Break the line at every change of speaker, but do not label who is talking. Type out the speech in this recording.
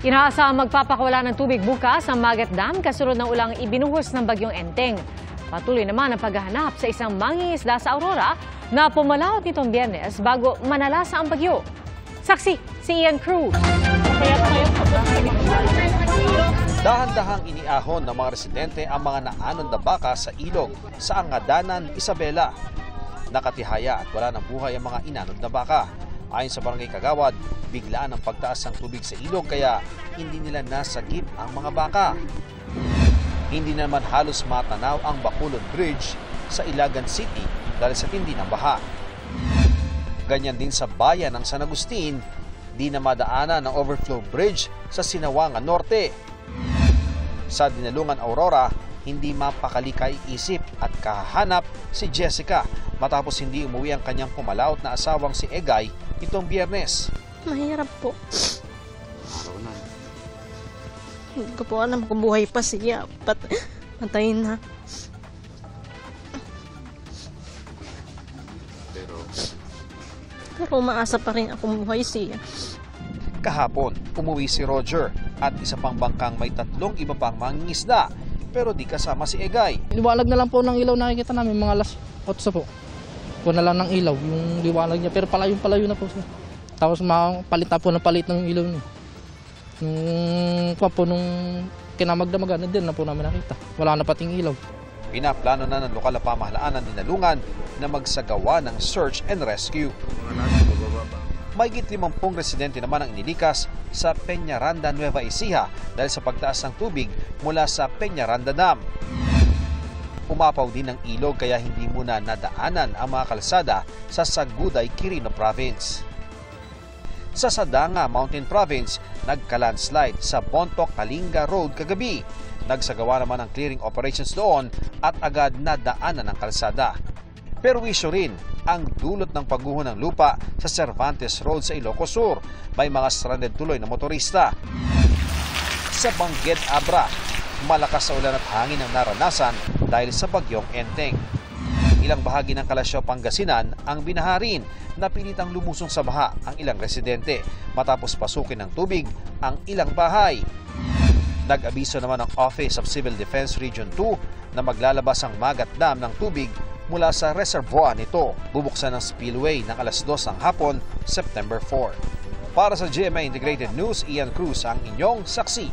Inaasahang magpapakawala ng tubig bukas ang Magat Dam kasunod ng ulang ibinuhos ng bagyong Enteng. Patuloy naman ang paghahanap sa isang mangingisda sa Aurora na pumalaot nitong Biyernes bago manalasa ang bagyo. Saksi si Ian Cruz.
Dahan-dahang iniahon ng mga residente ang mga naanon na baka sa ilog sa Angadanan, Isabela. Nakatihaya at wala ng buhay ang mga inanod na baka. Ayon sa Barangay Kagawad, biglaan ang pagtaas ng tubig sa ilog kaya hindi nila nasagip ang mga baka. Hindi naman halos matanaw ang Bacolod Bridge sa Ilagan City dahil sa tindi ng baha. Ganyan din sa bayan ng San Agustin, di na madaanan ng overflow bridge sa Sinawangan Norte. Sa Dinalungan Aurora, hindi mapakalikay-isip at kahahanap si Jessica matapos hindi umuwi ang kanyang pumalaot na asawang si Egay itong Biyernes.
Mahirap po. Hindi ko po alam kung buhay pa siya. Patayin na. Pero umaasa pa rin ako buhay siya.
Kahapon, umuwi si Roger at isa pang bangkang may 3 iba pang mangingisda pero di kasama si Egay.
Liwalag na lang po ng ilaw nakikita namin, mga alas 8 po. Po na lang ng ilaw, yung liwalag niya. Pero palayo na po siya. Tapos palit na po ng palit ng ilaw niya. Nung kinamagdamagan na din na po namin nakita. Wala na pating ilaw.
Pinaplano na ng lokal na pamahalaan ng Dinalungan na magsagawa ng search and rescue. Mahigit 50 residente naman ang inilikas sa Peñaranda, Nueva Ecija dahil sa pagtaas ng tubig mula sa Peñaranda Dam. Umapaw din ng ilog kaya hindi muna nadaanan ang mga kalsada sa Saguday, Quirino Province. Sa Sadanga, Mountain Province, nagka-landslide sa Bontoc, Kalinga Road kagabi. Nagsagawa naman ng clearing operations doon at agad nadaanan ng kalsada. Pero wisyo rin ang dulot ng pagguho ng lupa sa Cervantes Road sa Ilocos Sur. May mga stranded tuloy na motorista. Sa Bangged Abra, malakas sa ulan at hangin ang naranasan dahil sa bagyong Enteng. Ilang bahagi ng Kalasyaw, Pangasinan ang binaharin na pilitang lumusong sa baha ang ilang residente matapos pasukin ng tubig ang ilang bahay. Nag-abiso naman ang Office of Civil Defense Region 2 na maglalabas ang Magat Dam ng tubig mula sa reservoir nito. Bubuksan ng spillway ng alas 2 ng hapon, September 4. Para sa GMA Integrated News, Ian Cruz ang inyong saksi.